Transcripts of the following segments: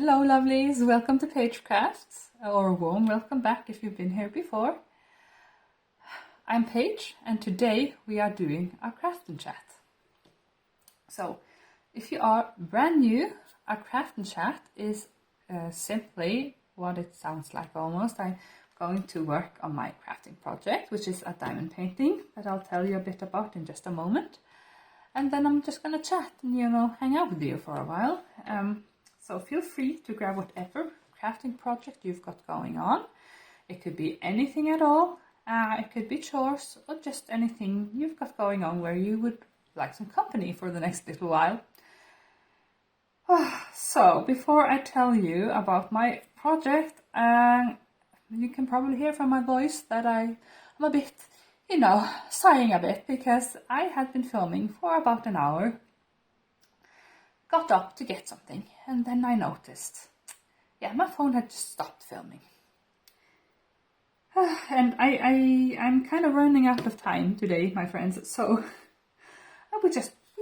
Hello lovelies, welcome to Page Crafts, or a warm welcome back if you've been here before. I'm Paige and today we are doing our craft and chat. So if you are brand new, our craft and chat is simply what it sounds like almost. I'm going to work on my crafting project, which is a diamond painting that I'll tell you a bit about in just a moment. And then I'm just going to chat and, hang out with you for a while. So feel free to grab whatever crafting project you've got going on. It could be anything at all. It could be chores or just anything you've got going on where you would like some company for the next little while. So before I tell you about my project, you can probably hear from my voice that I'm a bit, sighing a bit because I had been filming for about an hour. Got up to get something and then I noticed, my phone had just stopped filming. And I'm kind of running out of time today, my friends, so we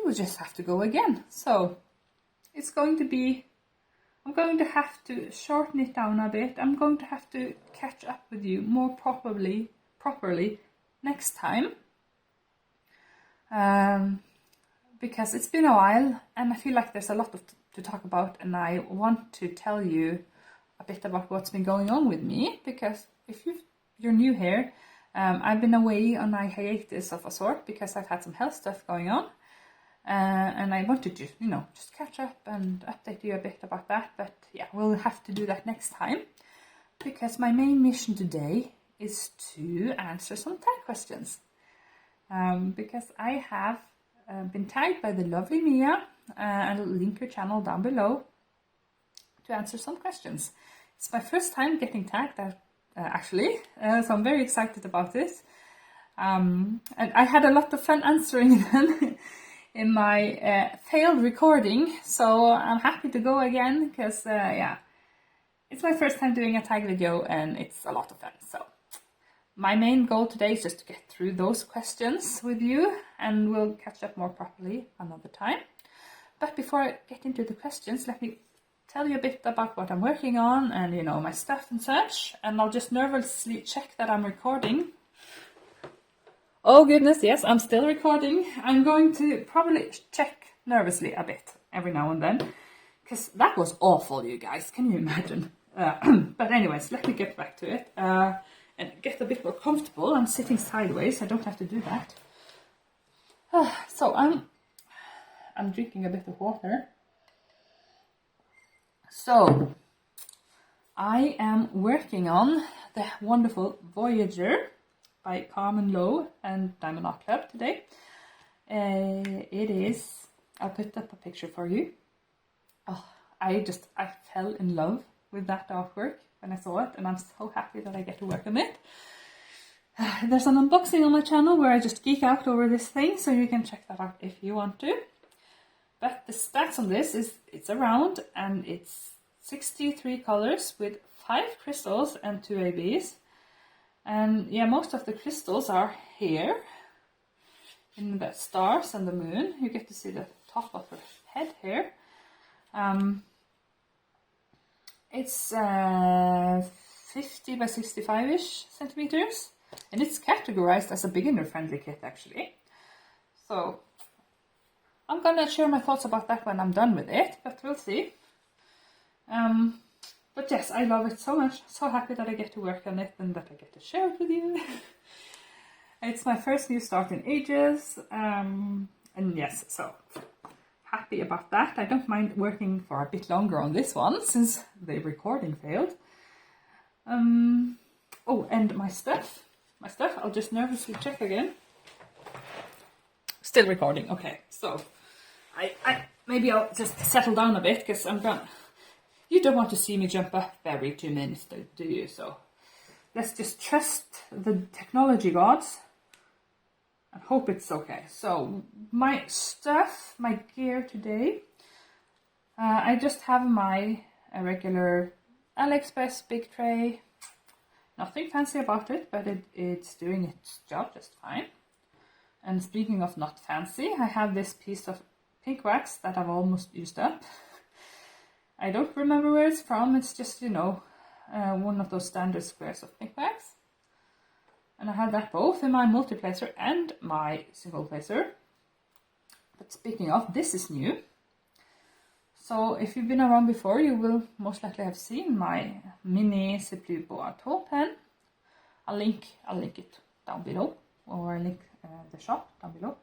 would just have to go again. So it's going to be, I'm going to have to shorten it down a bit. I'm going to have to catch up with you more properly next time. Because it's been a while and I feel like there's a lot to talk about, and I want to tell you a bit about what's been going on with me, because if you're new here, I've been away on a hiatus of a sort because I've had some health stuff going on, and I wanted to just catch up and update you a bit about that. But yeah, we'll have to do that next time, because my main mission today is to answer some tag questions, because I have been tagged by the lovely Mia, and I'll link her channel down below to answer some questions. It's my first time getting tagged actually, so I'm very excited about this. And I had a lot of fun answering them in my failed recording, so I'm happy to go again because it's my first time doing a tag video and it's a lot of fun. So my main goal today is just to get through those questions with you, and we'll catch up more properly another time. But before I get into the questions, let me tell you a bit about what I'm working on and, my stuff and such. And I'll just nervously check that I'm recording. Oh goodness, yes, I'm still recording. I'm going to probably check nervously a bit every now and then, because that was awful, you guys. Can you imagine? But anyways, let me get back to it. And get a bit more comfortable. I'm sitting sideways. I don't have to do that. So I'm drinking a bit of water. So I am working on the wonderful Voyager by Carmen Lowe and Diamond Art Club today. It is. I'll put up a picture for you. I fell in love with that artwork when I saw it, and I'm so happy that I get to work on it. There's an unboxing on my channel where I just geek out over this thing, so you can check that out if you want to. But the stats on this is it's a round and it's 63 colors with 5 crystals and 2 ABs. And most of the crystals are here in the stars and the moon. You get to see the top of her head here. It's 50 by 65-ish centimeters, and it's categorized as a beginner-friendly kit, actually. So I'm gonna share my thoughts about that when I'm done with it, but we'll see. But yes, I love it so much. So happy that I get to work on it and that I get to share it with you. It's my first new start in ages, and yes, so happy about that. I don't mind working for a bit longer on this one since the recording failed. Oh, and my stuff, I'll just nervously check again. Still recording. Okay, so I maybe I'll just settle down a bit because you don't want to see me jump up every 2 minutes, do you? So let's just trust the technology gods and hope it's okay. So my stuff, my gear today, I just have my regular AliExpress big tray. Nothing fancy about it, but it's doing its job just fine. And speaking of not fancy, I have this piece of pink wax that I've almost used up. I don't remember where it's from. It's just, you know, one of those standard squares of pink wax. And I had that both in my multi-placer and my single placer. But speaking of, this is new. So if you've been around before, you will most likely have seen my mini Simply Boato pen. I'll link it down below, or I'll link the shop down below.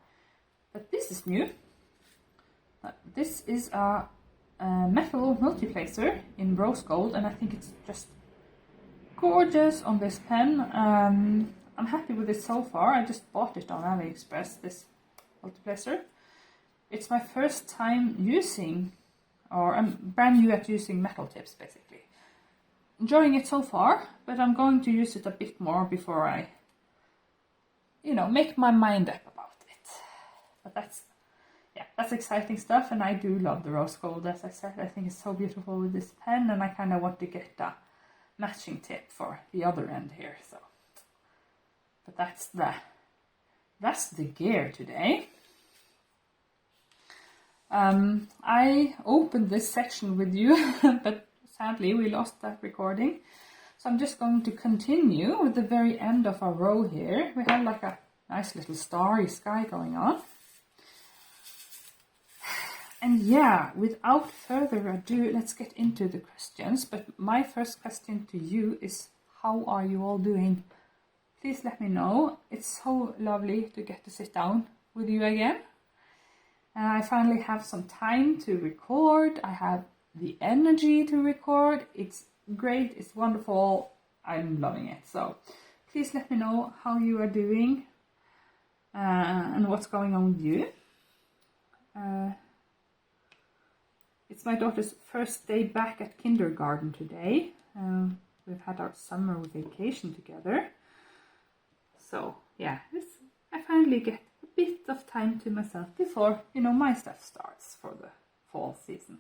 But this is new. This is a metal multi-placer in rose gold, and I think it's just gorgeous on this pen. I'm happy with it so far. I just bought it on AliExpress, this multi-placer. It's my first time using, or I'm brand new at using metal tips, basically. Enjoying it so far, but I'm going to use it a bit more before I, you know, make my mind up about it. But that's exciting stuff, and I do love the rose gold, as I said. I think it's so beautiful with this pen, and I kind of want to get a matching tip for the other end here. So, but that's the gear today. I opened this section with you, but sadly we lost that recording. So I'm just going to continue with the very end of our row here. We have like a nice little starry sky going on. And yeah, without further ado, let's get into the questions. But my first question to you is, how are you all doing? Please let me know. It's so lovely to get to sit down with you again. And I finally have some time to record. I have the energy to record. It's great. It's wonderful. I'm loving it. So please let me know how you are doing and what's going on with you. It's my daughter's first day back at kindergarten today. We've had our summer vacation together. So yeah, I finally get a bit of time to myself before, you know, my stuff starts for the fall season.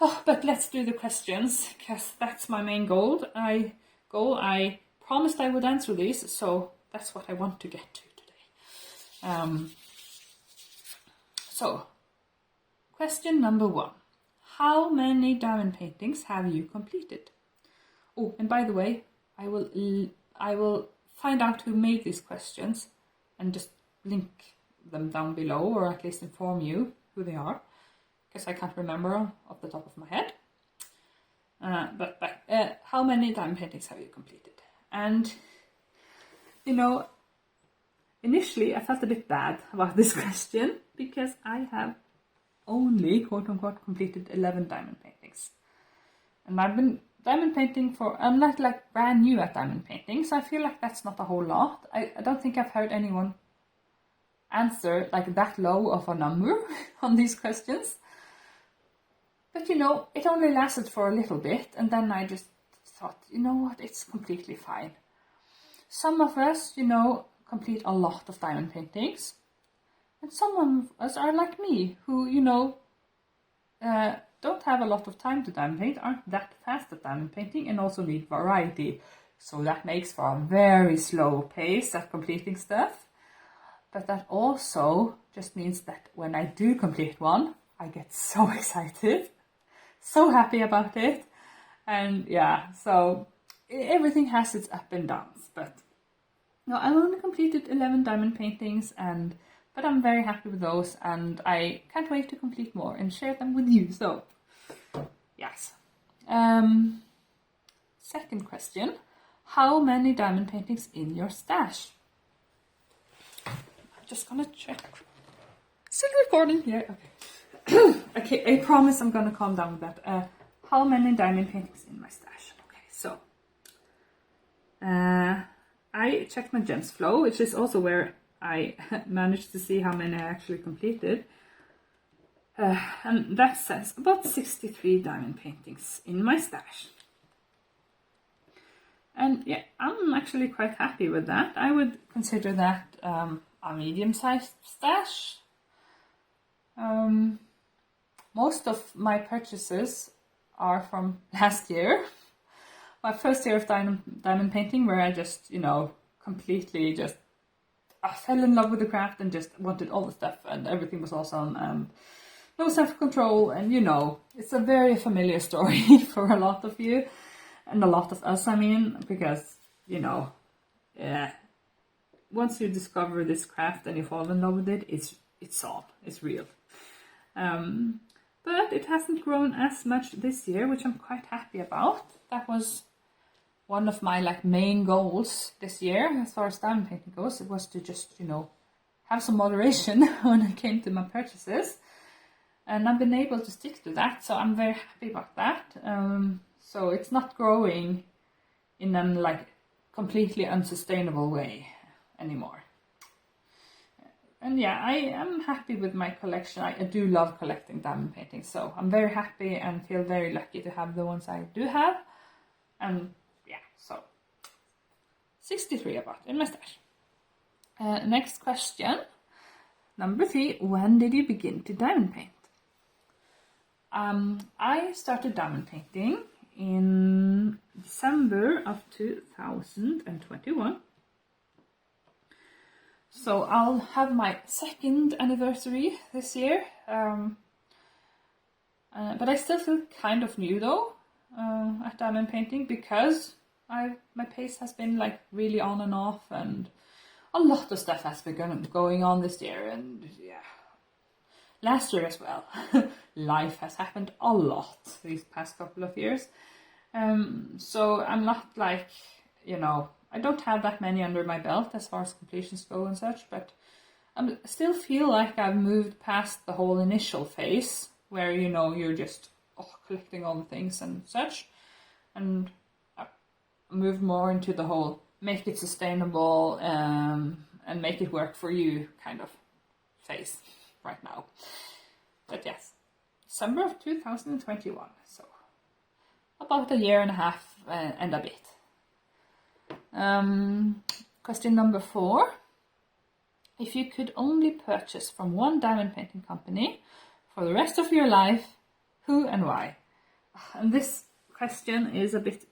Oh, but let's do the questions, because that's my main goal. I promised I would answer these, so that's what I want to get to today. So, question number 1. How many diamond paintings have you completed? Oh, and by the way, I will find out who made these questions and just link them down below, or at least inform you who they are, because I can't remember off the top of my head. But how many diamond paintings have you completed? And, you know, initially I felt a bit bad about this question, because I have only, quote-unquote, completed 11 diamond paintings. And I've been diamond painting I'm not like brand new at diamond painting, so I feel like that's not a whole lot. I don't think I've heard anyone answer like that low of a number on these questions. But you know, it only lasted for a little bit, and then I just thought, you know what, it's completely fine. Some of us, you know, complete a lot of diamond paintings, and some of us are like me, who, you know, don't have a lot of time to diamond paint, aren't that fast at diamond painting, and also need variety. So that makes for a very slow pace at completing stuff. But that also just means that when I do complete one, I get so excited, so happy about it. And yeah, so everything has its up and downs. But no, I only completed 11 diamond paintings, but I'm very happy with those, and I can't wait to complete more and share them with you. So yes. Second question, how many diamond paintings in your stash? I'm just gonna check. Still recording here. Okay. Okay, I promise I'm gonna calm down with that. How many diamond paintings in my stash? Okay, so I checked my gems flow, which is also where I managed to see how many I actually completed. And that says about 63 diamond paintings in my stash. And yeah, I'm actually quite happy with that. I would consider that a medium-sized stash. Most of my purchases are from last year. My first year of diamond painting, where I just, you know, completely I fell in love with the craft and just wanted all the stuff, and everything was awesome. And no self-control, and it's a very familiar story for a lot of you, and a lot of us, I mean, because, once you discover this craft and you fall in love with it, it's real. But it hasn't grown as much this year, which I'm quite happy about. That was one of my main goals this year, as far as diamond painting goes. It was to just, have some moderation when it came to my purchases. And I've been able to stick to that, so I'm very happy about that. So it's not growing in a completely unsustainable way anymore. And yeah, I am happy with my collection. I do love collecting diamond paintings, so I'm very happy and feel very lucky to have the ones I do have. And yeah, so 63 about in my stash. Next question, number 3. When did you begin to diamond paint? I started diamond painting in December of 2021. So I'll have my 2nd anniversary this year. But I still feel kind of new though at diamond painting, because my pace has been really on and off, and a lot of stuff has been going on this year, and yeah, last year as well. Life has happened a lot these past couple of years. So I'm not I don't have that many under my belt as far as completions go and such, but I still feel like I've moved past the whole initial phase where, you're just collecting all the things and such, and I moved more into the whole make it sustainable and make it work for you kind of phase right now. But yes, December of 2021, so about a year and a half and a bit. Question number 4. If you could only purchase from one diamond painting company for the rest of your life, who and why? And this question is a bit...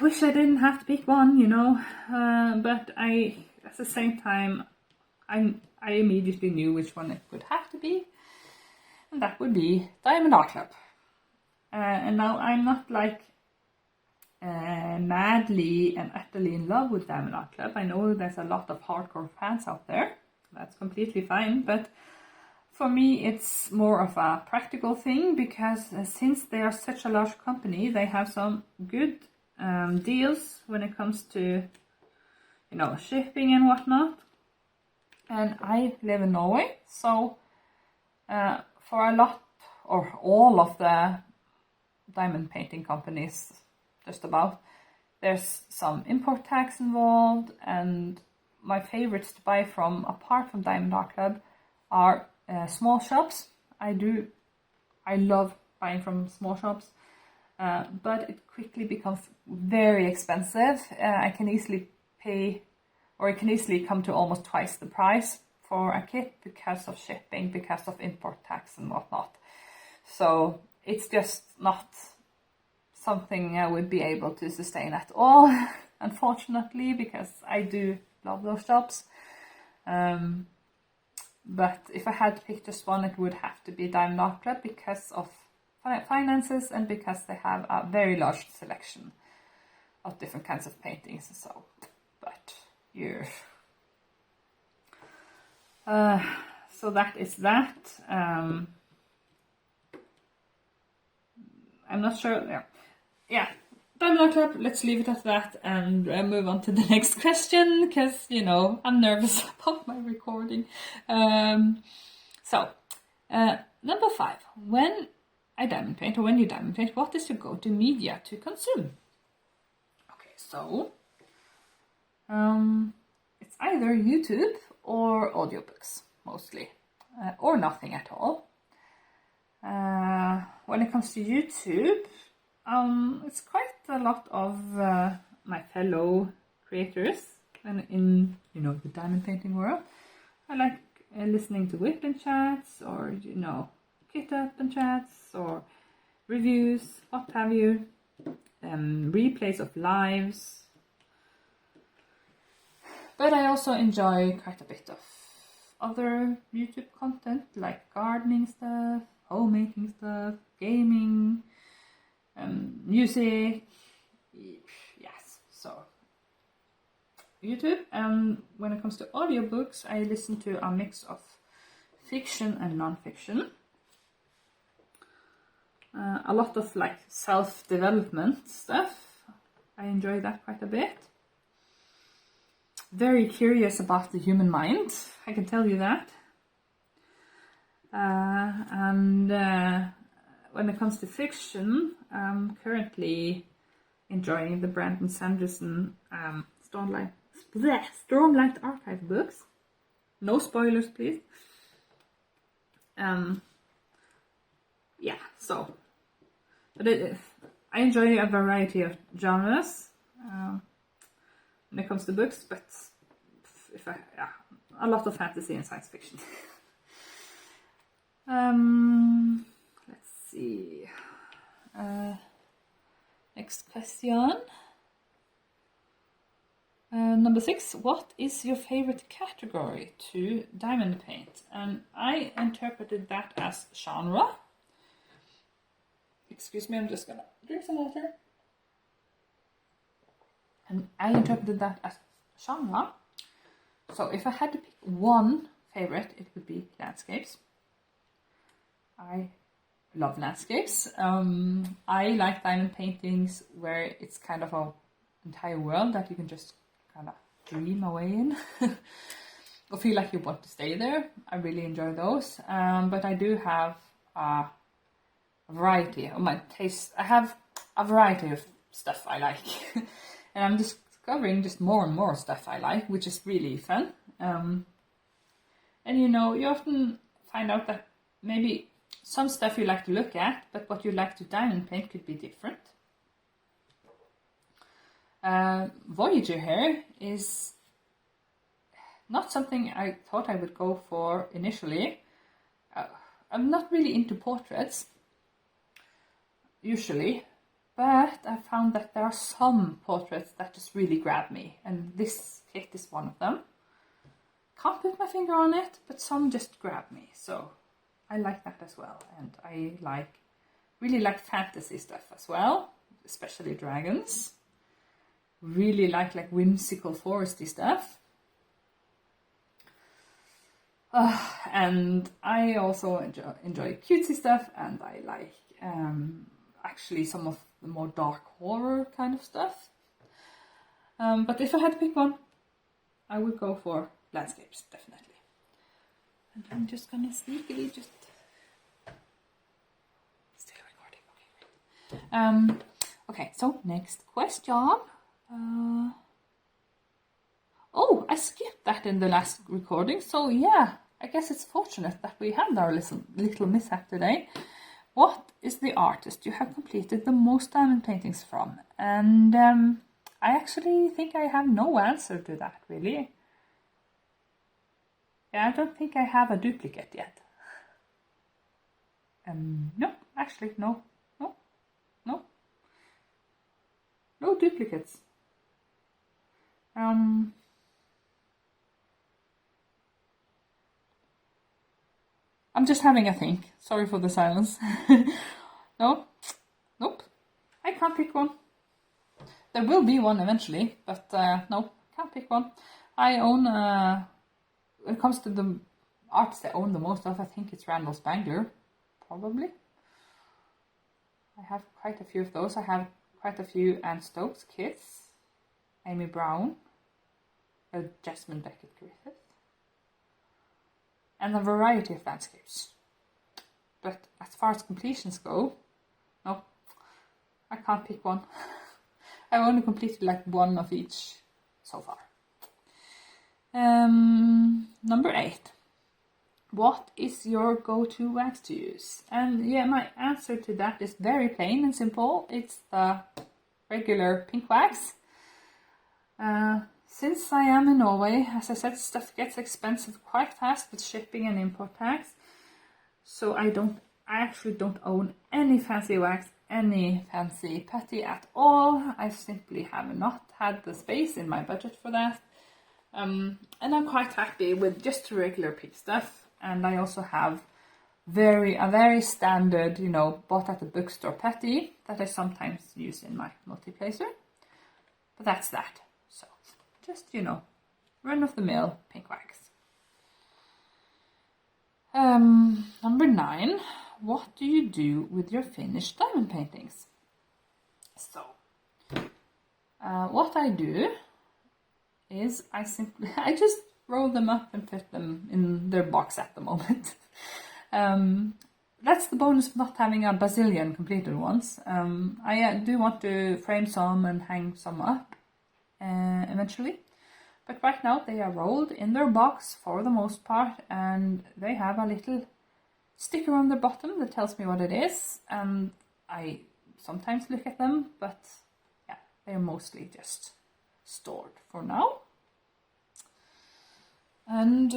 I wish I didn't have to pick one, but at the same time, I immediately knew which one it would have to be, and that would be Diamond Art Club. And now I'm not madly and utterly in love with Diamond Art Club. I know there's a lot of hardcore fans out there. That's completely fine, but for me it's more of a practical thing, because since they are such a large company, they have some good deals when it comes to shipping and whatnot. And I live in Norway, so for a lot or all of the diamond painting companies, just about, there's some import tax involved, and my favorites to buy from, apart from Diamond Art Club, are small shops. I love buying from small shops, but it quickly becomes very expensive. I can easily pay, or it can easily come to almost twice the price for a kit because of shipping, because of import tax and whatnot. So it's just not something I would be able to sustain at all, unfortunately, because I do love those shops. But if I had to pick just one, it would have to be Diamond Art Club, because of finances and because they have a very large selection of different kinds of paintings. So, but yeah. So that is that. I'm not sure. Yeah. Diamond Art Club, let's leave it at that and move on to the next question, because, I'm nervous about my recording. So, number 5. When I diamond paint, or when you diamond paint, what is your go-to media to consume? Okay, so, it's either YouTube or audiobooks, mostly, or nothing at all. When it comes to YouTube, it's quite a lot of my fellow creators and in the diamond painting world. I like listening to whip and chats, or kit up and chats, or reviews, what have you, replays of lives. But I also enjoy quite a bit of other YouTube content like gardening stuff, homemaking stuff, gaming, music. Yes, so YouTube. And when it comes to audiobooks, I listen to a mix of fiction and non-fiction. A lot of like self-development stuff. I enjoy that quite a bit. Very curious about the human mind, I can tell you that. And when it comes to fiction, I'm currently enjoying the Brandon Sanderson Stormlight Archive books. No spoilers, please. Yeah, so but I enjoy a variety of genres when it comes to books, but a lot of fantasy and science fiction. Let's see. Next question. Number 6. What is your favorite category to diamond paint? And I interpreted that as genre. Excuse me, I'm just gonna drink some water. And I interpreted that as genre. So if I had to pick one favorite, it would be landscapes. I love landscapes. I like diamond paintings where it's kind of an entire world that you can just kind of dream away in. Or feel like you want to stay there. I really enjoy those. But I do have a variety of my taste. I have a variety of stuff I like. And I'm discovering just more and more stuff I like, which is really fun. And you know, you often find out that maybe some stuff you like to look at, but what you like to diamond paint could be different. Voyager here is not something I thought I would go for initially. I'm not really into portraits, usually. But I found that there are some portraits that just really grab me, and this kit is one of them. Can't put my finger on it, but some just grab me, so I like that as well. And I really like fantasy stuff as well, especially dragons. Really like whimsical foresty stuff. And I also enjoy cutesy stuff, and I like actually some of the more dark horror kind of stuff. But if I had to pick one, I would go for landscapes, definitely. And I'm just gonna sneakily just... Still recording, okay, great. Okay, so next question. Oh, I skipped that in the last recording, so yeah, I guess it's fortunate that we had our little mishap today. What is the artist you have completed the most diamond paintings from? And I actually think I have no answer to that, really. Yeah, I don't think I have a duplicate yet. No, actually, no. No duplicates. I'm just having a think. Sorry for the silence. Nope. I can't pick one. There will be one eventually, but no, can't pick one. I own, when it comes to the artists I own the most of, I think it's Randall Spangler, probably. I have quite a few of those. I have quite a few Anne Stokes kits, Amy Brown, Jasmine Beckett Griffith, and a variety of landscapes. But as far as completions go, no, I can't pick one. I've only completed one of each so far. Number 8. What is your go-to wax to use? And yeah, my answer to that is very plain and simple. It's the regular pink wax. Since I am in Norway, as I said, stuff gets expensive quite fast with shipping and import tax. So I actually don't own any fancy wax, any fancy putty at all. I simply have not had the space in my budget for that. And I'm quite happy with just regular pink stuff. And I also have a very standard, bought at the bookstore patty that I sometimes use in my multi-placer. But that's that. So just, run-of-the-mill pink wax. Number 9. What do you do with your finished diamond paintings? So, what I do is I just roll them up and put them in their box at the moment. That's the bonus of not having a bazillion completed ones. I do want to frame some and hang some up eventually. But right now they are rolled in their box for the most part, and they have a little sticker on the bottom that tells me what it is, and I sometimes look at them, but yeah, they're mostly just stored for now. And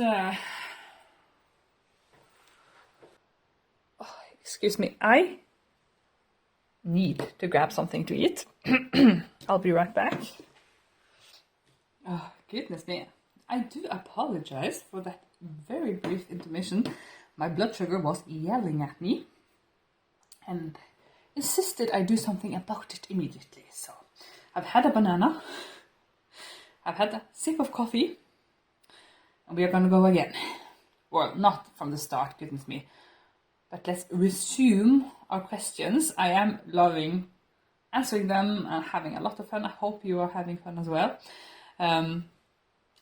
excuse me, I need to grab something to eat. I'll be right back. Oh, goodness me. I do apologize for that very brief intermission. My blood sugar was yelling at me and insisted I do something about it immediately. So I've had a banana, I've had a sip of coffee, and we are going to go again. Well, not from the start, goodness me. But let's resume our questions. I am loving answering them and having a lot of fun. I hope you are having fun as well.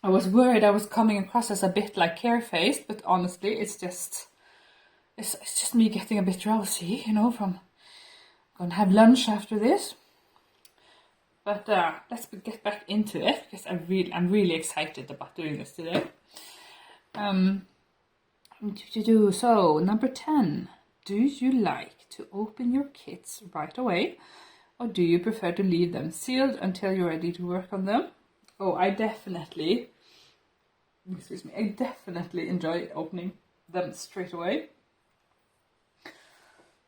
I was worried I was coming across as a bit like carefaced, but honestly, it's just me getting a bit drowsy, from going to have lunch after this. But let's get back into it, because I'm really excited about doing this today. So, number 10. Do you like to open your kits right away, or do you prefer to leave them sealed until you're ready to work on them? Oh, I definitely enjoy opening them straight away.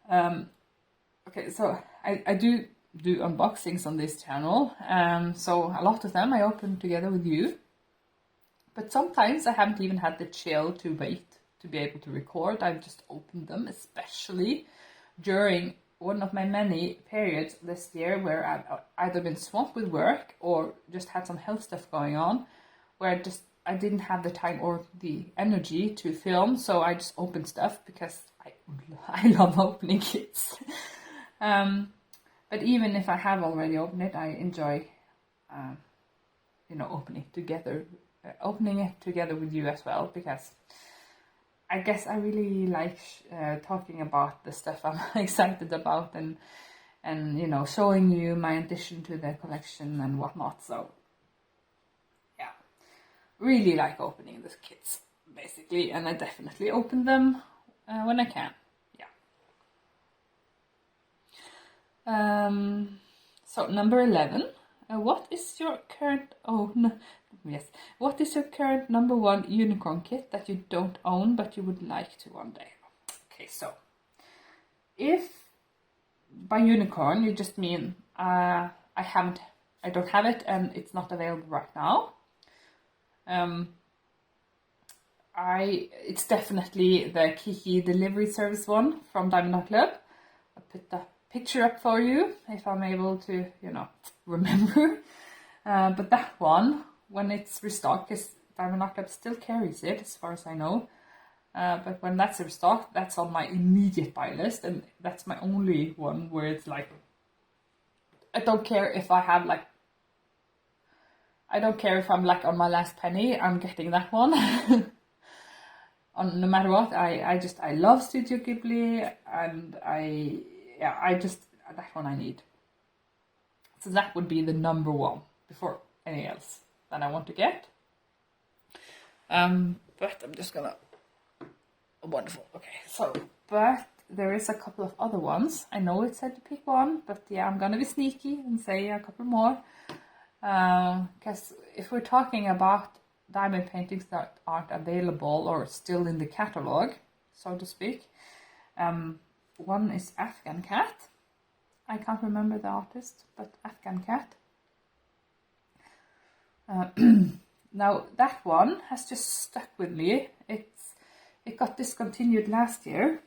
Okay, so I do unboxings on this channel, so a lot of them I open together with you. But sometimes I haven't even had the chill to wait to be able to record. I've just opened them, especially during one of my many periods this year where I've either been swamped with work or just had some health stuff going on, where I didn't have the time or the energy to film, so I just opened stuff because I love opening kits. But even if I have already opened it, I enjoy, opening it together with you as well, because I guess I really like talking about the stuff I'm excited about and showing you my addition to the collection and whatnot. So yeah, really like opening the kits basically, and I definitely open them when I can. Yeah. So number 11. What is your current? What is your current number 1 unicorn kit that you don't own but you would like to one day? Okay, so if by unicorn you just mean I don't have it and it's not available right now. It's definitely the Kiki delivery service one from Diamond Art Club. I'll put the picture up for you if I'm able to, remember. But that one, when it's restocked, because Diamond Art Club still carries it as far as I know. But when that's restocked, that's on my immediate buy list, and that's my only one where it's like, I don't care if I'm like on my last penny, I'm getting that one. No matter what, I love Studio Ghibli, and that one I need. So that would be the number 1 before anything else that I want to get. But I'm just gonna, wonderful. Okay, so, but there is a couple of other ones. I know it said to pick one, but yeah, I'm gonna be sneaky and say a couple more. Because if we're talking about diamond paintings that aren't available or still in the catalog, so to speak, one is Afghan Cat. I can't remember the artist, but Afghan Cat. Now that one has just stuck with me. It got discontinued last year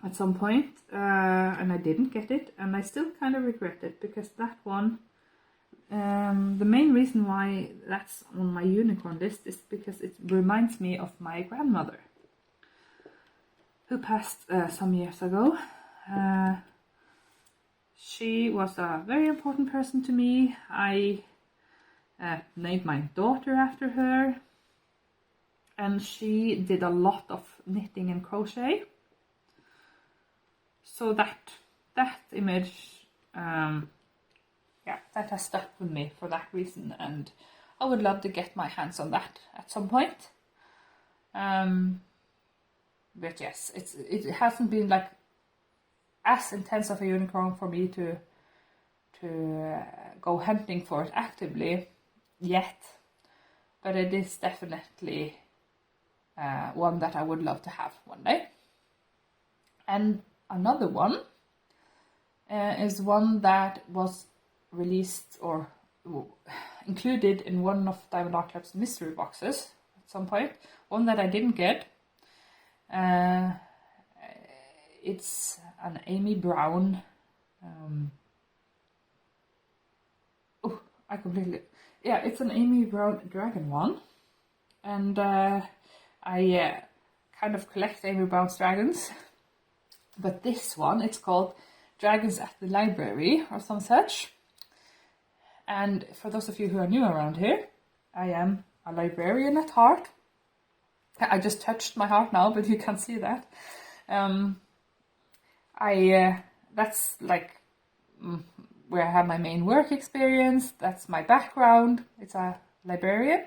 at some point, and I didn't get it, and I still kind of regret it, because that one, the main reason why that's on my unicorn list is because it reminds me of my grandmother, who passed some years ago. She was a very important person to me. I named my daughter after her, and she did a lot of knitting and crochet. So that image, that has stuck with me for that reason, and I would love to get my hands on that at some point. But yes, it hasn't been like as intense of a unicorn for me to go hunting for it actively yet, but it is definitely one that I would love to have one day. And another one is one that was released or included in one of Diamond Art Club's mystery boxes at some point, one that I didn't get. It's an Amy Brown. It's an Amy Brown dragon one, and I kind of collect Amy Brown's dragons. But this one, it's called Dragons at the Library or some such. And for those of you who are new around here, I am a librarian at heart. I just touched my heart now, but you can't see that. That's like where I have my main work experience. That's my background. It's a librarian.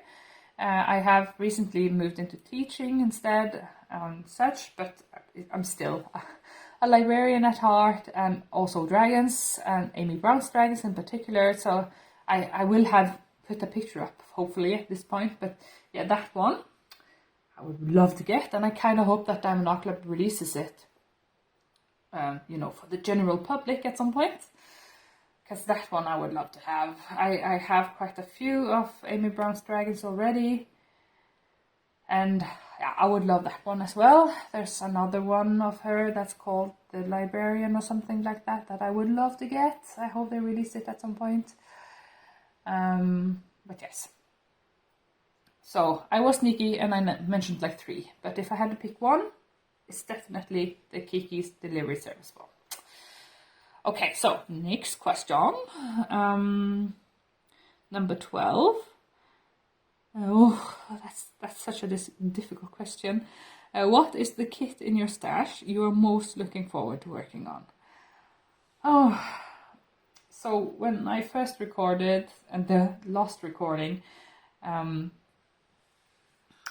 I have recently moved into teaching instead and such, but I'm still a librarian at heart, and also dragons, and Amy Brown's dragons in particular. So I will have put a picture up hopefully at this point, but yeah, that one I would love to get, and I kind of hope that Diamond Art Club releases it, for the general public at some point, because that one I would love to have. I have quite a few of Amy Brown's dragons already, and yeah, I would love that one as well. There's another one of her that's called The Librarian or something like that I would love to get. I hope they release it at some point. But yes. So I was sneaky and I mentioned like 3, but if I had to pick one, it's definitely the Kiki's delivery service one. Okay, so next question. Number 12. That's such a difficult question. What is the kit in your stash you are most looking forward to working on? So when I first recorded and the last recording,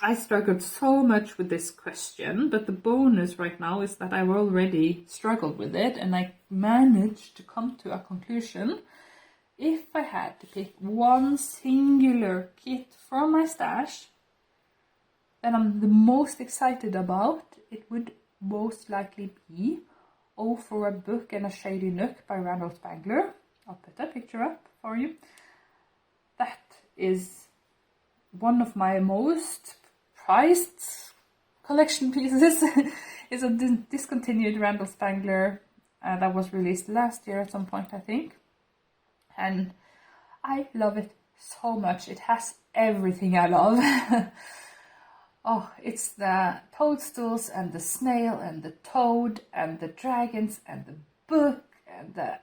I struggled so much with this question, but the bonus right now is that I've already struggled with it and I managed to come to a conclusion. If I had to pick one singular kit from my stash that I'm the most excited about, it would most likely be Oh for a Book and a Shady Nook by Randall Spangler. I'll put a picture up for you. That is one of my most prized collection pieces. It's a discontinued Randall Spangler that was released last year at some point, I think. And I love it so much. It has everything I love. It's the toadstools and the snail and the toad and the dragons and the book and the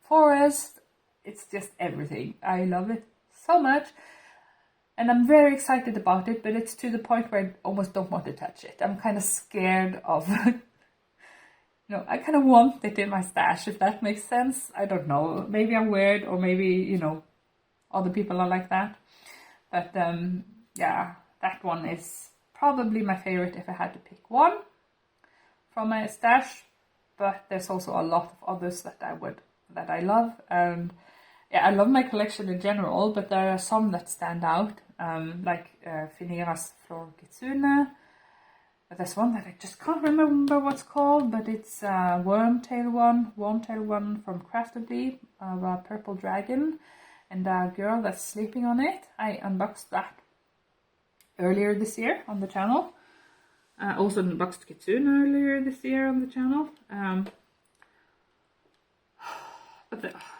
forest. It's just everything. I love it so much. And I'm very excited about it, but it's to the point where I almost don't want to touch it. I'm kind of scared of... I kind of want it in my stash, if that makes sense. I don't know. Maybe I'm weird, or maybe, other people are like that. But, that one is probably my favorite if I had to pick one from my stash. But there's also a lot of others that I love. And, I love my collection in general, but there are some that stand out, like Finera's Flor Kitsune. There's one that I just can't remember what's called, but it's a wormtail one from Craftedly, a purple dragon, and the girl that's sleeping on it. I unboxed that earlier this year on the channel. Also unboxed Kitsune earlier this year on the channel.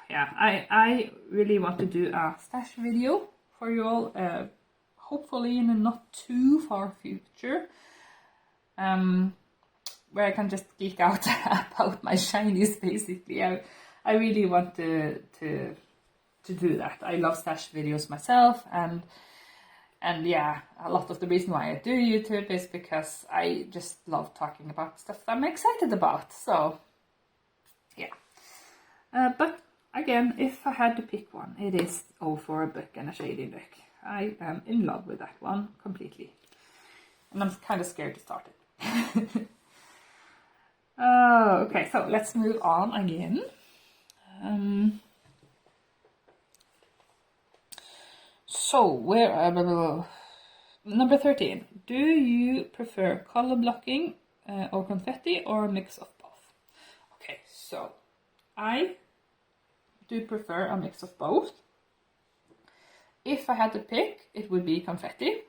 Yeah, I really want to do a stash video for you all, hopefully in a not too far future, where I can just geek out about my shinies. Basically, I really want to do that. I love stash videos myself, and yeah, a lot of the reason why I do YouTube is because I just love talking about stuff I'm excited about. So yeah, but again, if I had to pick one, it is O for a Book and a Shady Book. I am in love with that one completely, and I'm kind of scared to start it. Okay, so let's move on again. So where number 13. Do you prefer color blocking or confetti, or a mix of both? Okay, so I do prefer a mix of both. If I had to pick, it would be confetti,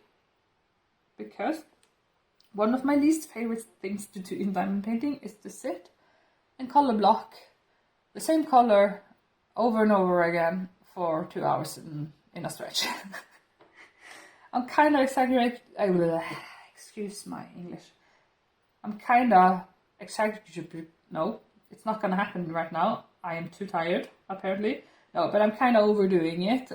because one of my least favorite things to do in diamond painting is to sit and color block the same color over and over again for 2 hours in a stretch. I'm kind of exaggerating. Excuse my English. I'm kind of exaggerating. No, it's not going to happen right now. I am too tired, apparently. No, but I'm kind of overdoing it.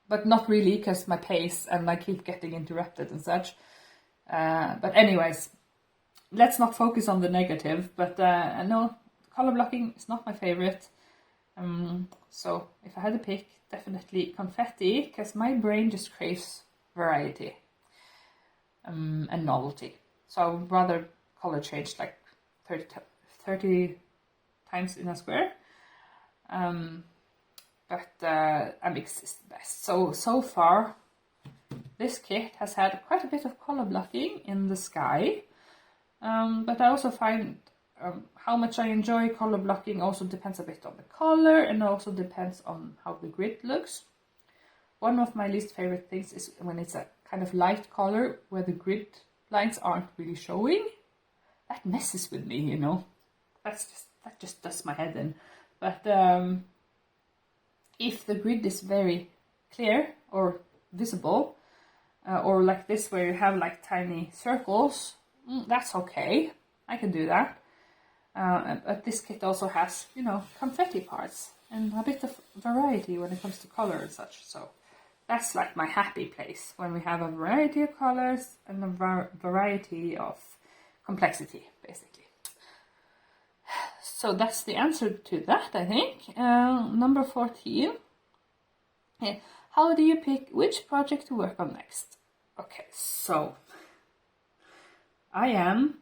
But not really, because my pace and I keep getting interrupted and such. But anyways, let's not focus on the negative. But no, color blocking is not my favorite. So if I had to pick, definitely confetti, because my brain just craves variety and novelty. So I would rather color change like 30 times in a square. But a mix is the best. So far, this kit has had quite a bit of color blocking in the sky. But I also find how much I enjoy color blocking also depends a bit on the color, and also depends on how the grid looks. One of my least favorite things is when it's a kind of light color where the grid lines aren't really showing. That messes with me, you know. That just does my head in. But if the grid is very clear or visible, or like this where you have like tiny circles, that's okay. I can do that. But this kit also has, you know, confetti parts and a bit of variety when it comes to color and such. So that's like my happy place, when we have a variety of colors and a variety of complexity, basically. So that's the answer to that, I think. Number 14. Yeah. How do you pick which project to work on next? Okay, so I am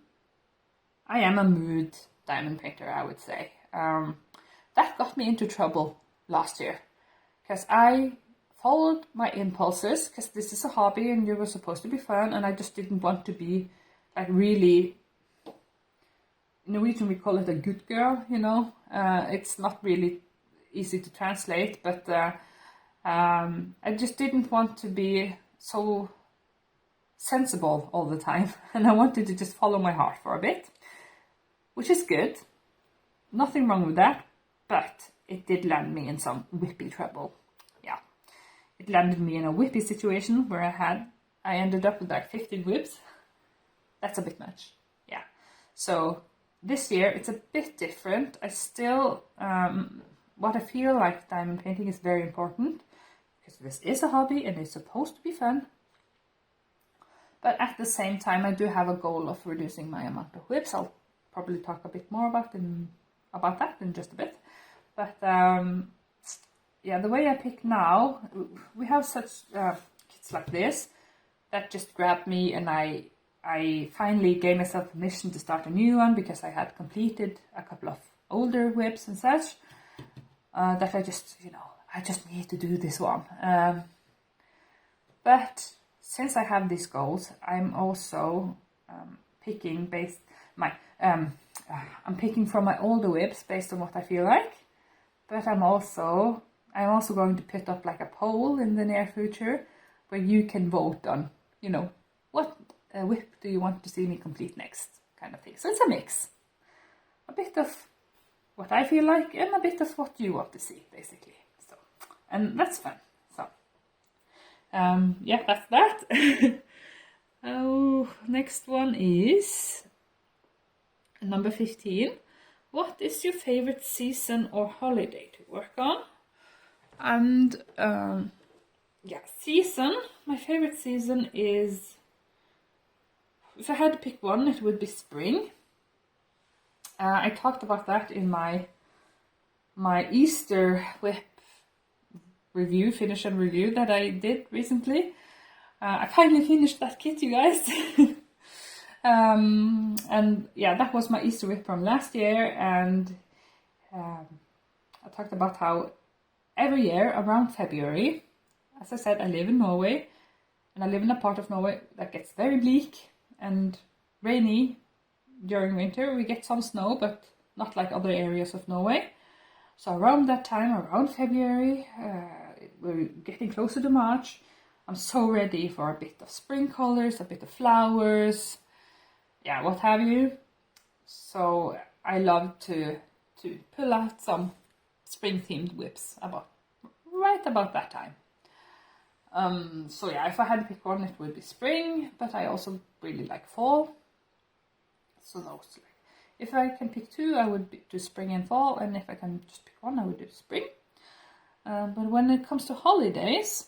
a mood diamond painter, I would say. That got me into trouble last year, because I followed my impulses, because this is a hobby and you were supposed to be fun, and I just didn't want to be like really, in Norwegian we call it a good girl, you know. It's not really easy to translate, but I just didn't want to be so sensible all the time, and I wanted to just follow my heart for a bit, which is good, nothing wrong with that, but it did land me in some whippy trouble. Yeah, it landed me in a whippy situation where I ended up with like 15 whips. That's a bit much. Yeah, so this year it's a bit different. I still, what I feel like diamond painting is very important, because this is a hobby and it's supposed to be fun. But at the same time, I do have a goal of reducing my amount of whips. I'll probably talk a bit more about that in just a bit. But yeah, the way I pick now, we have such kits like this that just grabbed me, and I finally gave myself permission to start a new one, because I had completed a couple of older whips and such, that I just need to do this one. But since I have these goals, I'm also picking I'm picking from my older whips based on what I feel like. But I'm also going to put up like a poll in the near future where you can vote on, you know, what whip do you want to see me complete next, kind of thing. So it's a mix. A bit of what I feel like and a bit of what you want to see, basically. So, and that's fun. So, yeah, that's that. Oh, next one is number 15. What is your favorite season or holiday to work on? And yeah, season. My favorite season is, if I had to pick one, it would be spring. I talked about that in my Easter whip review, finish and review that I did recently. I finally finished that kit, you guys. And yeah, that was my Easter whip from last year, and I talked about how every year around February, as I said, I live in Norway, and I live in a part of Norway that gets very bleak and rainy during winter. We get some snow, but not like other areas of Norway. So around that time, around February, we're getting closer to March. I'm so ready for a bit of spring colors, a bit of flowers, yeah, what have you. So I love to pull out some spring-themed whips right about that time. So yeah, if I had to pick one, it would be spring, but I also really like fall. So those, like, if I can pick two, I would do spring and fall, and if I can just pick one, I would do spring. But when it comes to holidays,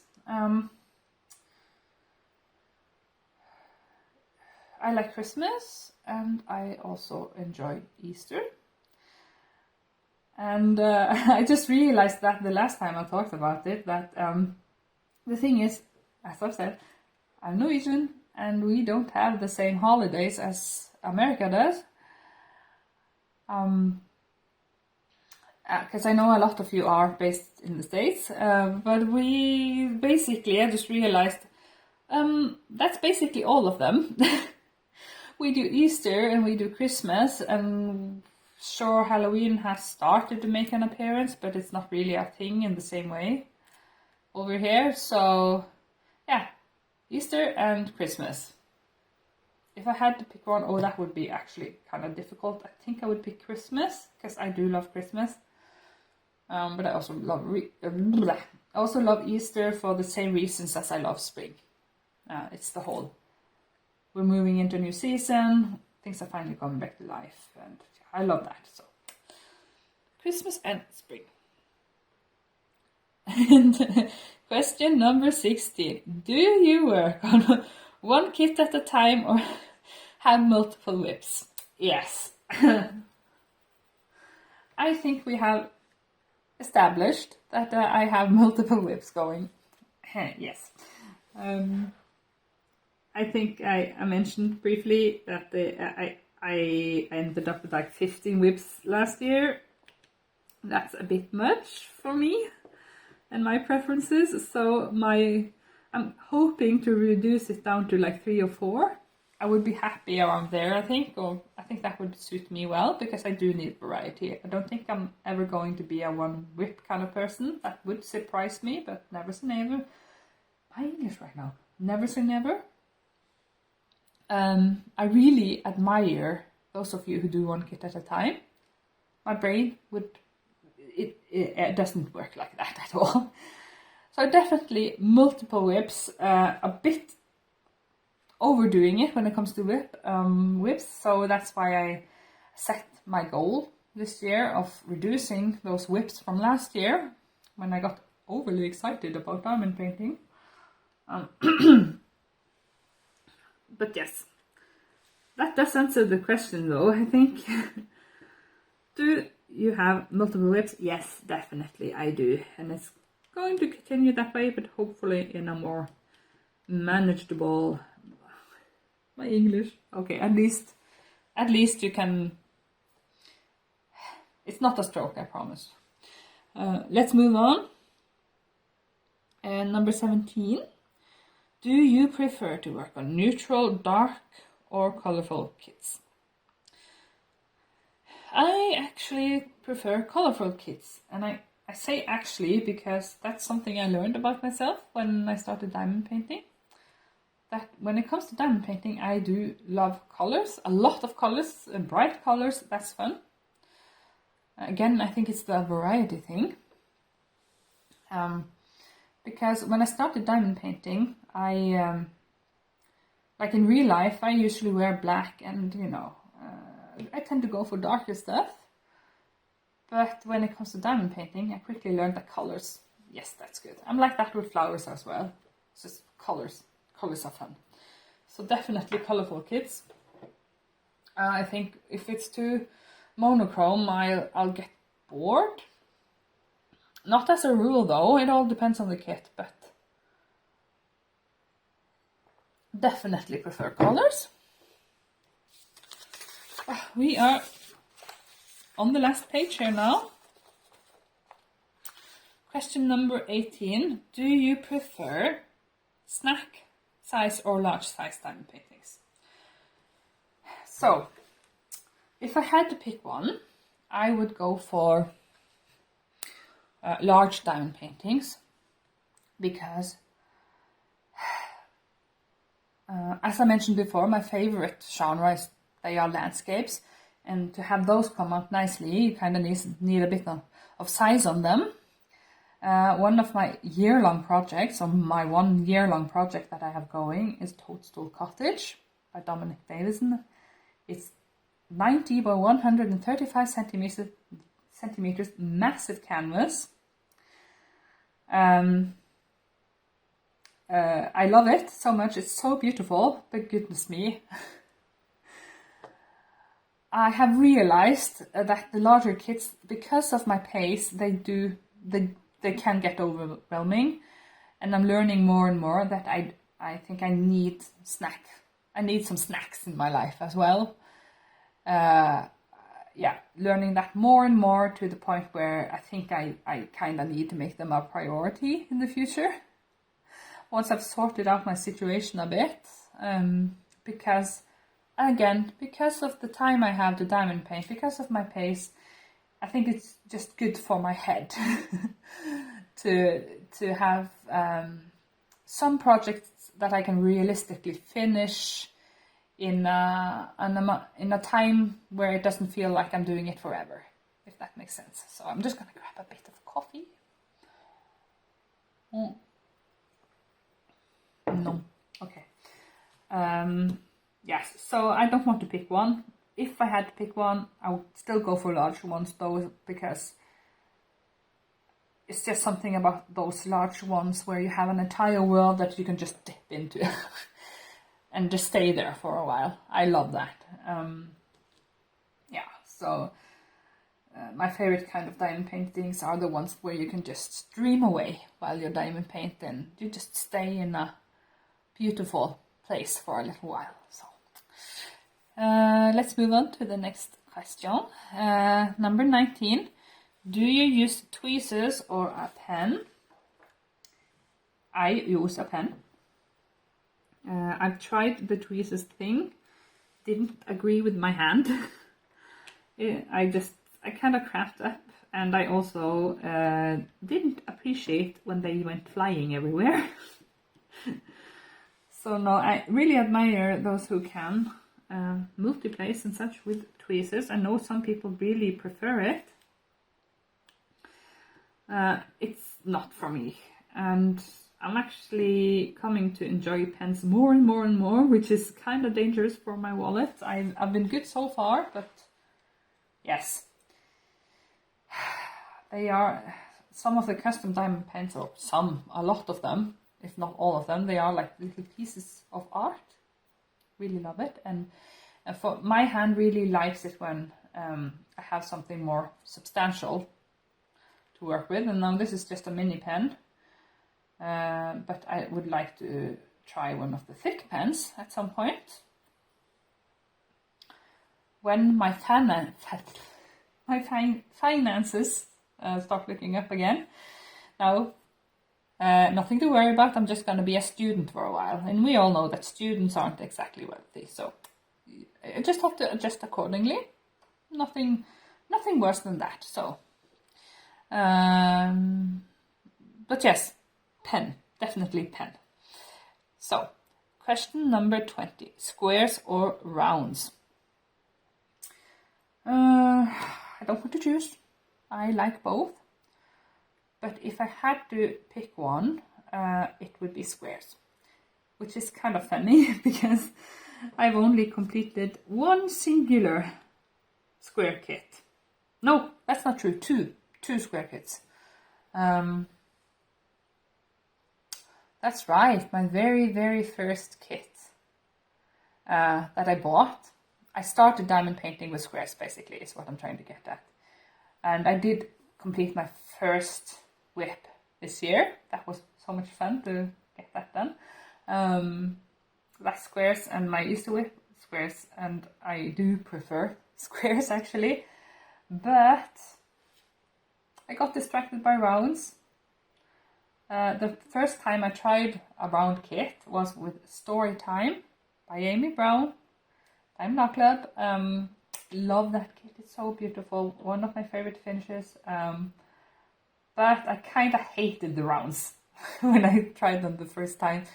I like Christmas, and I also enjoy Easter. And I just realized that the last time I talked about it, that the thing is, as I've said, I'm Norwegian, and we don't have the same holidays as America does. Because I know a lot of you are based in the States, but we basically, I just realized, that's basically all of them. We do Easter and we do Christmas, and sure, Halloween has started to make an appearance, but it's not really a thing in the same way over here. So yeah, Easter and Christmas. If I had to pick one, oh, that would be actually kind of difficult. I think I would pick Christmas, because I do love Christmas. But I also love Easter for the same reasons as I love spring. It's the whole, we're moving into a new season, things are finally coming back to life, and I love that. So Christmas and spring. And question number 16. Do you work on one kit at a time or have multiple whips? Yes. I think we have established that I have multiple whips going. Yes. I think I mentioned briefly that I ended up with like 15 whips last year. That's a bit much for me and my preferences. So I'm hoping to reduce it down to like 3 or 4. I would be happy around there, I think, or I think that would suit me well, because I do need variety. I don't think I'm ever going to be a one whip kind of person. That would surprise me, but never say never. My English right now. Never say never. I really admire those of you who do one kit at a time. My brain it doesn't work like that at all. So definitely multiple whips, a bit overdoing it when it comes to whips. So that's why I set my goal this year of reducing those whips from last year, when I got overly excited about diamond painting. But yes, that does answer the question though, I think. Do you have multiple whips? Yes, definitely I do. And it's going to continue that way, but hopefully in a more manageable... My English. Okay, at least you can... It's not a stroke, I promise. Let's move on. And number 17. Do you prefer to work on neutral, dark, or colorful kits? I actually prefer colorful kits, and I say actually because that's something I learned about myself when I started diamond painting. That when it comes to diamond painting, I do love colors, a lot of colors, bright colors, that's fun. Again, I think it's the variety thing. Because when I started diamond painting, I, like in real life, I usually wear black and, you know, I tend to go for darker stuff. But when it comes to diamond painting, I quickly learned that colors, yes, that's good. I'm like that with flowers as well. It's just colors. Colors are fun. So definitely colorful kits. I think if it's too monochrome, I'll get bored. Not as a rule though, it all depends on the kit, but definitely prefer colors. We are on the last page here now. Question number 18. Do you prefer snack size or large size diamond paintings? So, if I had to pick one, I would go for large diamond paintings because, as I mentioned before, my favorite genre is they are landscapes, and to have those come out nicely, you kind of need a bit of size on them. One of my year-long projects, or my 1 year-long project that I have going, is Toadstool Cottage by Dominic Davison. It's 90 by 135 centimeters, massive canvas. I love it so much. It's so beautiful, but goodness me. I have realized that the larger kits, because of my pace, they can get overwhelming, and I'm learning more and more that I think I need some snacks in my life as well. Yeah, learning that more and more to the point where I think I kind of need to make them a priority in the future. Once I've sorted out my situation a bit, because of the time I have to diamond paint, because of my pace, I think it's just good for my head to have some projects that I can realistically finish in a time where it doesn't feel like I'm doing it forever, if that makes sense. So I'm just gonna grab a bit of coffee. No, okay. Yes, so I don't want to pick one. If I had to pick one, I would still go for large ones though, because it's just something about those large ones where you have an entire world that you can just dip into and just stay there for a while. I love that. Yeah, so my favorite kind of diamond paintings are the ones where you can just dream away while you're diamond painting. You just stay in a beautiful place for a little while. So let's move on to the next question. Number 19. Do you use tweezers or a pen? I use a pen. I've tried the tweezers thing. Didn't agree with my hand. I kind of cramped up, and I also didn't appreciate when they went flying everywhere. So no, I really admire those who can multi-place and such with tweezers. I know some people really prefer it. It's not for me, and I'm actually coming to enjoy pens more and more and more, which is kind of dangerous for my wallet. I've been good so far, but yes, they are some of the custom diamond pens, or a lot of them, if not all of them, they are like little pieces of art. Really love it, and for my hand really likes it when I have something more substantial to work with. And now this is just a mini pen, but I would like to try one of the thick pens at some point when my finances start looking up again. Now, nothing to worry about. I'm just going to be a student for a while, and we all know that students aren't exactly wealthy, so I just have to adjust accordingly. Nothing worse than that. So, but yes, pen, definitely pen. So, question number 20: squares or rounds? I don't want to choose. I like both. But if I had to pick one, it would be squares. Which is kind of funny because I've only completed one singular square kit. No, that's not true. Two square kits. That's right, my very first kit that I bought. I started diamond painting with squares, basically, is what I'm trying to get at. And I did complete my first whip this year. That was so much fun to get that done. That's squares, and my Easter whip squares, and I do prefer squares actually. But I got distracted by rounds. The first time I tried a round kit was with Story Time by Amy Brown, Time Law Club. Love that kit, it's so beautiful, one of my favorite finishes. But I kind of hated the rounds when I tried them the first time.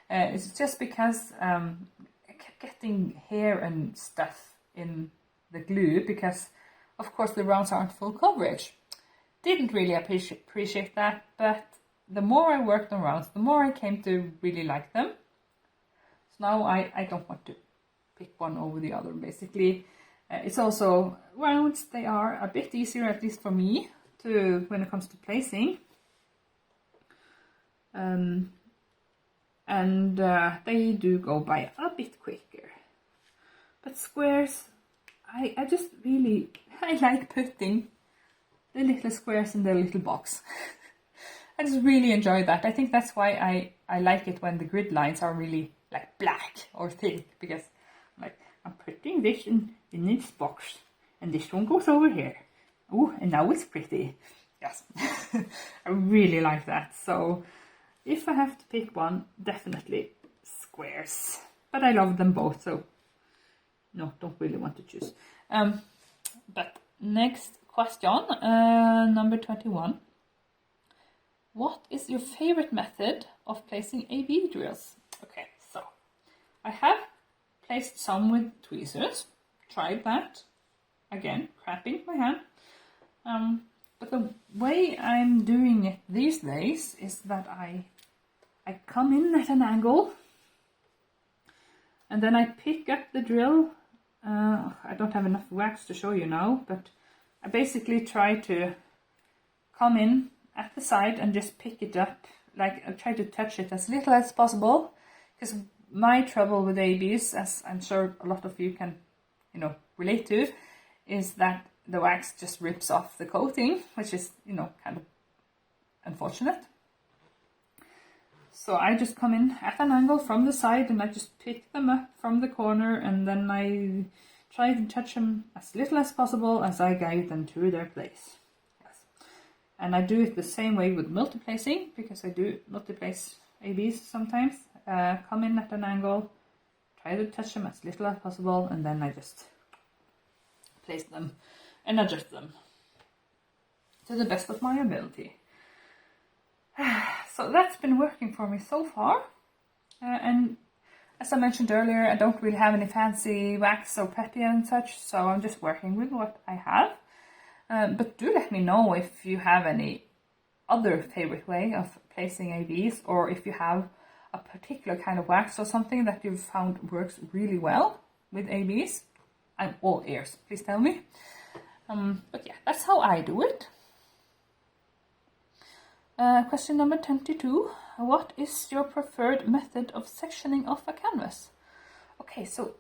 It's just because I kept getting hair and stuff in the glue, because of course the rounds aren't full coverage. Didn't really appreciate that, but the more I worked on rounds, the more I came to really like them. So now I don't want to pick one over the other, basically. It's also rounds, they are a bit easier, at least for me, when it comes to placing. And they do go by a bit quicker. But squares, I just really, I like putting the little squares in the little box. I just really enjoy that. I think that's why I like it when the grid lines are really like black or thick, because like I'm putting this in this box and this one goes over here. Oh, and now it's pretty. Yes, I really like that. So if I have to pick one, definitely squares. But I love them both, so no, don't really want to choose. But next question, number 21. What is your favorite method of placing AB drills? Okay, so I have placed some with tweezers. Tried that. Again, crapping my hand. But the way I'm doing it these days is that I come in at an angle and then I pick up the drill. I don't have enough wax to show you now, but I basically try to come in at the side and just pick it up. Like I try to touch it as little as possible, because my trouble with ABs, as I'm sure a lot of you can, relate to, is that the wax just rips off the coating, which is, kind of unfortunate. So I just come in at an angle from the side and I just pick them up from the corner, and then I try to touch them as little as possible as I guide them to their place. Yes. And I do it the same way with multiplacing, because I do multiplace ABs sometimes. Come in at an angle, try to touch them as little as possible, and then I just place them and adjust them to the best of my ability. So that's been working for me so far. And as I mentioned earlier, I don't really have any fancy wax or peppy and such, so I'm just working with what I have. But do let me know if you have any other favorite way of placing ABs, or if you have a particular kind of wax or something that you've found works really well with ABs. I'm all ears, please tell me. But yeah, that's how I do it. Question number 22. What is your preferred method of sectioning off a canvas? Okay, so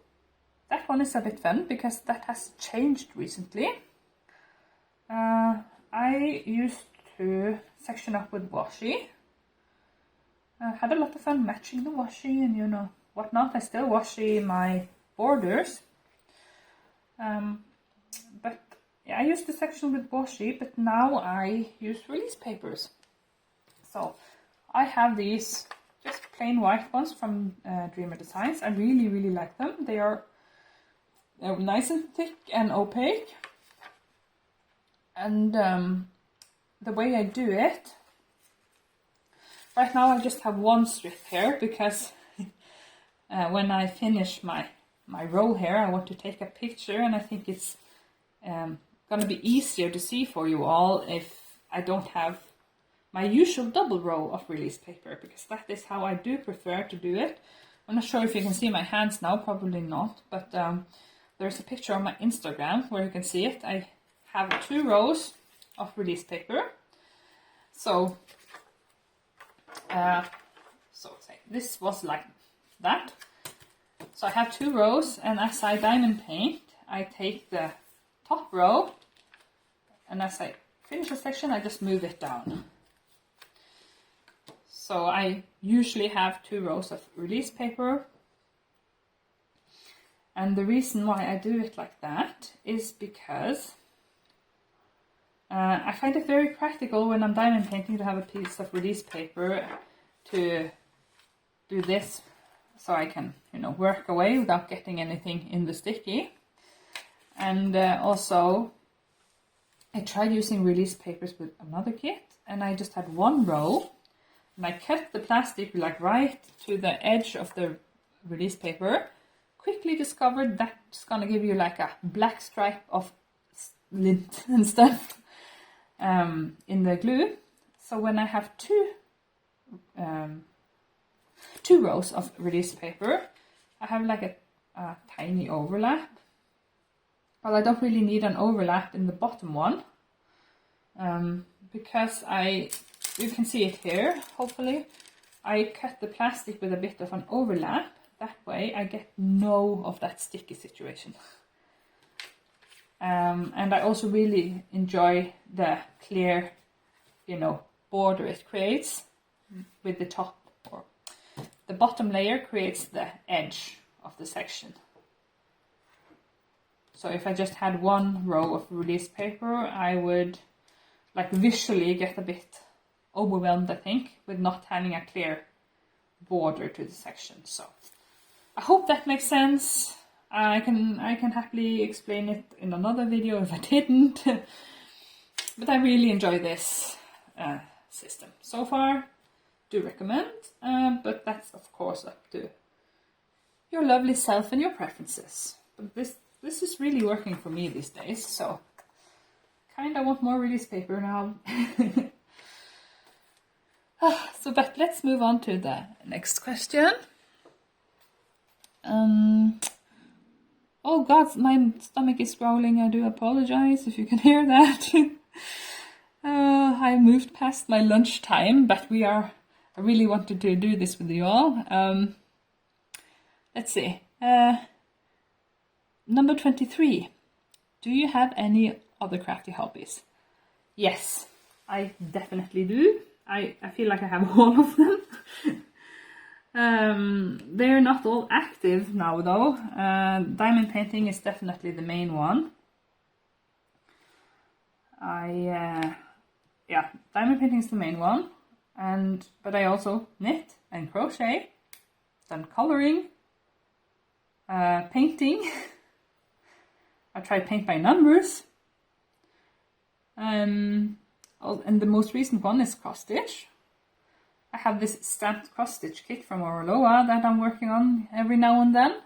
that one is a bit fun because that has changed recently. I used to section up with washi. Had a lot of fun matching the washi and whatnot. I still washi my borders. But yeah, I used to section with washi, but now I use release papers. So I have these just plain white ones from Dreamer Designs. I really like them. They are nice and thick and opaque. And the way I do it, right now I just have one strip here because when I finish my row here, I want to take a picture, and I think it's gonna be easier to see for you all if I don't have my usual double row of release paper, because that is how I do prefer to do it. I'm not sure if you can see my hands now, probably not, but there's a picture on my Instagram where you can see it. I have 2 rows of release paper. So, say this was like that. So I have 2 rows, and as I diamond paint, I take the top row, and as I finish a section, I just move it down. So I usually have 2 rows of release paper. And the reason why I do it like that is because I find it very practical when I'm diamond painting to have a piece of release paper to do this, so I can, work away without getting anything in the sticky. And also, I tried using release papers with another kit, and I just had 1 row, and I cut the plastic like right to the edge of the release paper. Quickly discovered that's gonna give you like a black stripe of lint and stuff in the glue. So when I have 2 rows of release paper, I have like a tiny overlap. Well, I don't really need an overlap in the bottom one, because you can see it here, hopefully. I cut the plastic with a bit of an overlap. That way I get no of that sticky situation. And I also really enjoy the clear, border it creates with the top, or the bottom layer creates the edge of the section. So if I just had 1 row of release paper, I would visually get a bit overwhelmed, I think, with not having a clear border to the section. So I hope that makes sense. I can happily explain it in another video if I didn't. But I really enjoy this system so far. Do recommend, but that's of course up to your lovely self and your preferences. But this is really working for me these days, so kind of want more release paper now. But let's move on to the next question. Oh God, my stomach is growling. I do apologize if you can hear that. I moved past my lunch time, but I really wanted to do this with you all. Let's see. Number 23. Do you have any other crafty hobbies? Yes, I definitely do. I feel like I have all of them. They're not all active now though. Diamond painting is definitely the main one. Diamond painting is the main one, but I also knit and crochet, done coloring, painting. I tried paint by numbers. And the most recent one is cross stitch. I have this stamped cross stitch kit from Orloa that I'm working on every now and then.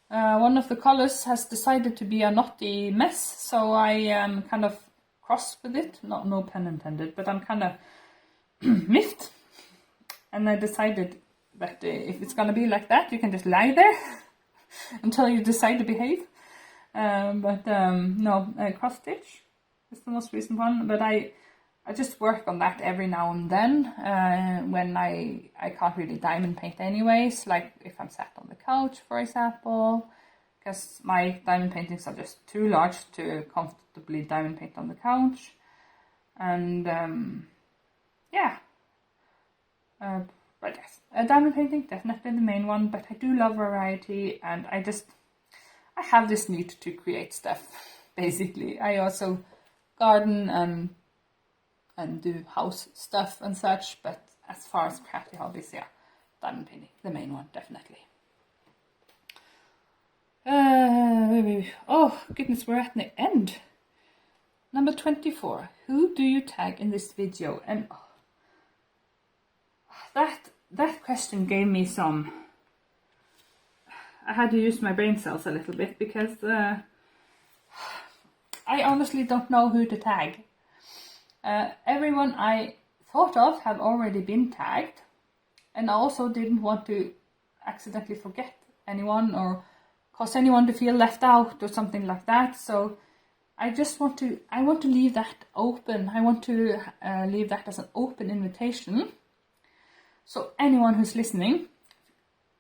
One of the colors has decided to be a knotty mess, so I am kind of cross with it. No pun intended, but I'm kind of miffed. And I decided that if it's gonna be like that, you can just lie there until you decide to behave. Cross stitch is the most recent one, but I just work on that every now and then when I can't really diamond paint anyways, like if I'm sat on the couch, for example, because my diamond paintings are just too large to comfortably diamond paint on the couch. And but yes, diamond painting, definitely the main one, but I do love variety, and I have this need to create stuff, basically. I also garden and do house stuff and such, but as far as crafty hobbies, yeah, diamond painting, the main one, definitely. Oh goodness, we're at the end. Number 24. Who do you tag in this video? And that question gave me some... I had to use my brain cells a little bit because I honestly don't know who to tag. Everyone I thought of have already been tagged, and I also didn't want to accidentally forget anyone or cause anyone to feel left out or something like that. So I want to leave that open. I want to leave that as an open invitation. So anyone who's listening,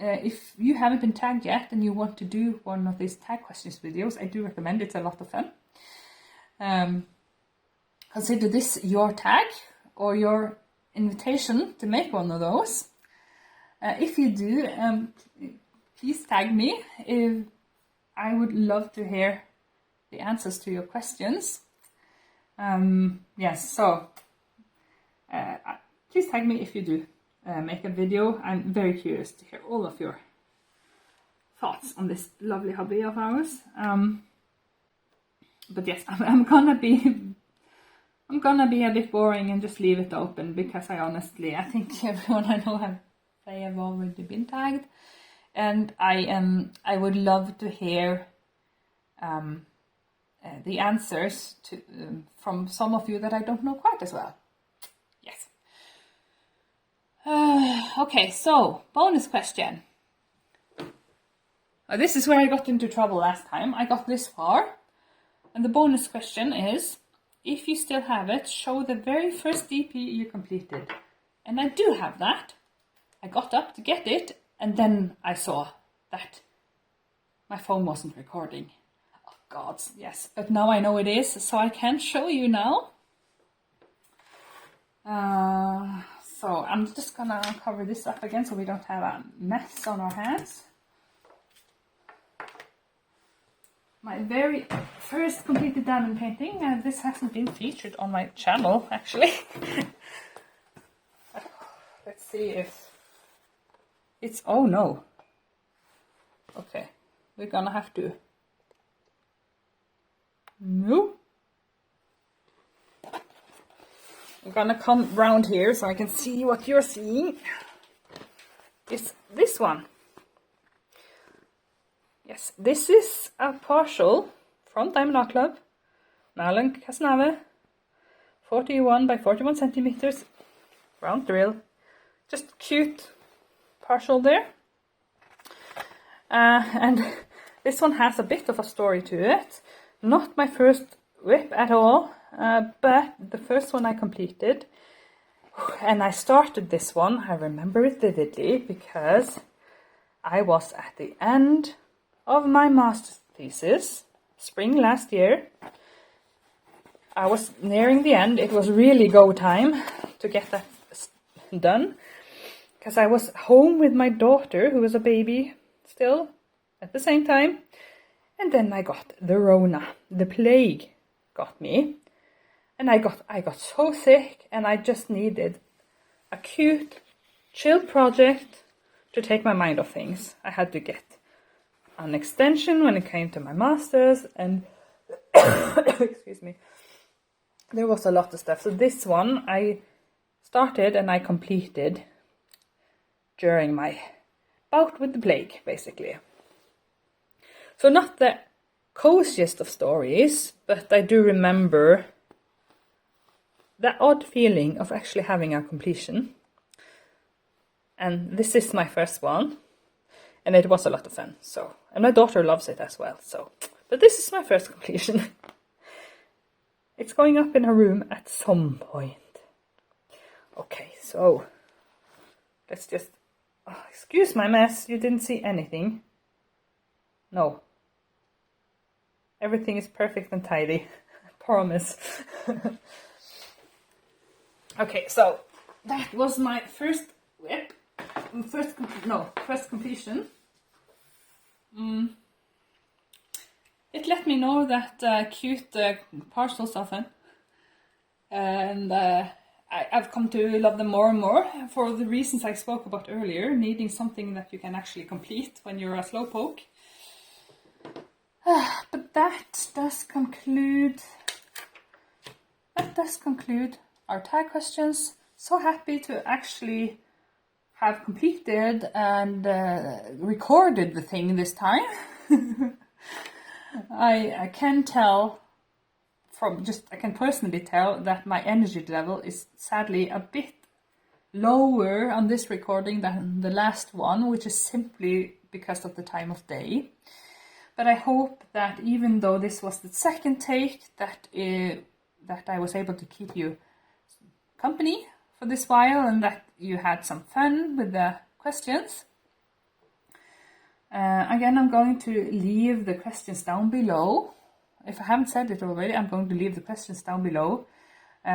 if you haven't been tagged yet and you want to do one of these tag questions videos, I do recommend. It's a lot of fun. Consider this your tag or your invitation to make one of those. If you do, please tag me. I would love to hear the answers to your questions. Yes, so please tag me if you do make a video. I'm very curious to hear all of your thoughts on this lovely hobby of ours. But yes, I'm gonna be a bit boring and just leave it open because I think everyone I know they have already been tagged, and I would love to hear the answers to from some of you that I don't know quite as well. Yes. Okay, so bonus question. This is where I got into trouble last time. I got this far, and the bonus question is: if you still have it, show the very first DP you completed. And I do have that. I got up to get it, and then I saw that my phone wasn't recording. Oh God, yes. But now I know it is, so I can show you now. So I'm just gonna cover this up again so we don't have a mess on our hands. My very first completed diamond painting. This hasn't been featured on my channel, actually. Let's see if it's... Oh no. Okay, we're gonna have to... No. I'm gonna come round here so I can see what you're seeing. This one. Yes, this is a partial from Diamond Art Club, Marlon Casanave, 41 by 41 centimeters, round drill. Just cute partial there. And this one has a bit of a story to it. Not my first whip at all, but the first one I completed. And I started this one, I remember it vividly, because I was at the end of my master's thesis, spring last year. I was nearing the end. It was really go time to get that done, because I was home with my daughter, who was a baby still at the same time. And then I got the Rona, the plague got me, and I got so sick, and I just needed a cute, chill project to take my mind off things. I had to get an extension when it came to my master's, and excuse me, there was a lot of stuff. So this one I started and I completed during my bout with the plague, basically. So not the coziest of stories, but I do remember the odd feeling of actually having a completion. And this is my first one, and it was a lot of fun. So, and my daughter loves it as well. So, but this is my first completion. It's going up in her room at some point. Okay, so let's just... Oh, excuse my mess. You didn't see anything? No. Everything is perfect and tidy. I promise. Okay, so that was my first whip. First completion. It let me know that cute parcels often, and I've come to love them more and more for the reasons I spoke about earlier, needing something that you can actually complete when you're a slowpoke. But that does conclude our tag questions. So happy to actually have completed and recorded the thing this time. I can tell I can personally tell that my energy level is sadly a bit lower on this recording than the last one, which is simply because of the time of day. But I hope that even though this was the second take, that I was able to keep you company for this while and that you had some fun with the questions. Again, I'm going to leave the questions down below. If I haven't said it already, I'm going to leave the questions down below.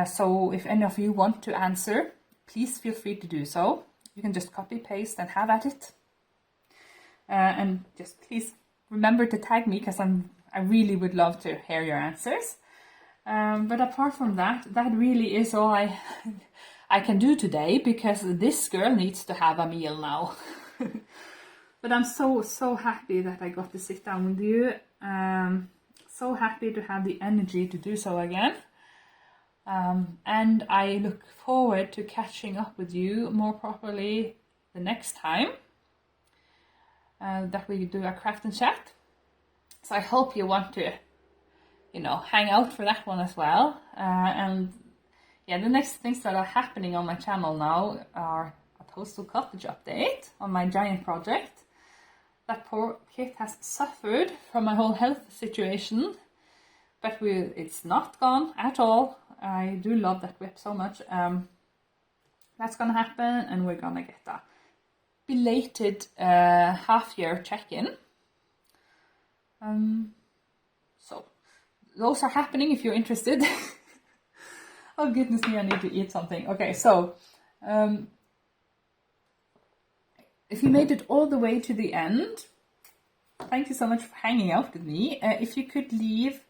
So if any of you want to answer, please feel free to do so. You can just copy, paste and have at it. And just please remember to tag me, because I really would love to hear your answers. But apart from that really is all I can do today, because this girl needs to have a meal now. But I'm so happy that I got to sit down with you. So happy to have the energy to do so again. And I look forward to catching up with you more properly the next time that we do a craft and chat. So I hope you want to, hang out for that one as well. And yeah, the next things that are happening on my channel now are a Toastal Cottage update on my giant project. That poor kit has suffered from my whole health situation, but it's not gone at all. I do love that whip so much. That's gonna happen, and we're gonna get a belated half-year check-in. So those are happening if you're interested. Oh goodness me, I need to eat something. Okay, so if you made it all the way to the end, thank you so much for hanging out with me. If you could leave,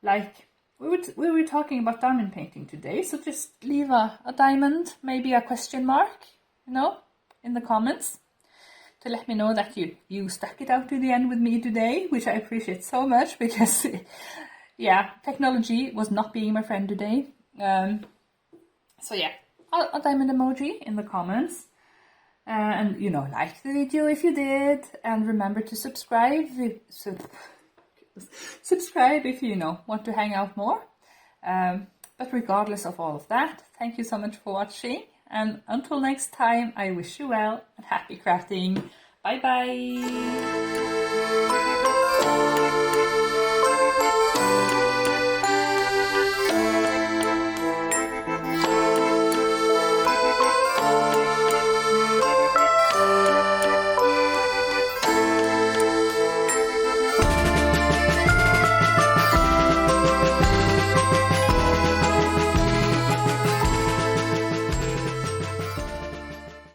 we were talking about diamond painting today, so just leave a diamond, maybe a question mark, in the comments to let me know that you stuck it out to the end with me today, which I appreciate so much, because yeah, technology was not being my friend today. So yeah, a diamond emoji in the comments. And like the video if you did, and remember to subscribe. Subscribe if you want to hang out more. But regardless of all of that, thank you so much for watching, and until next time, I wish you well and happy crafting. Bye bye.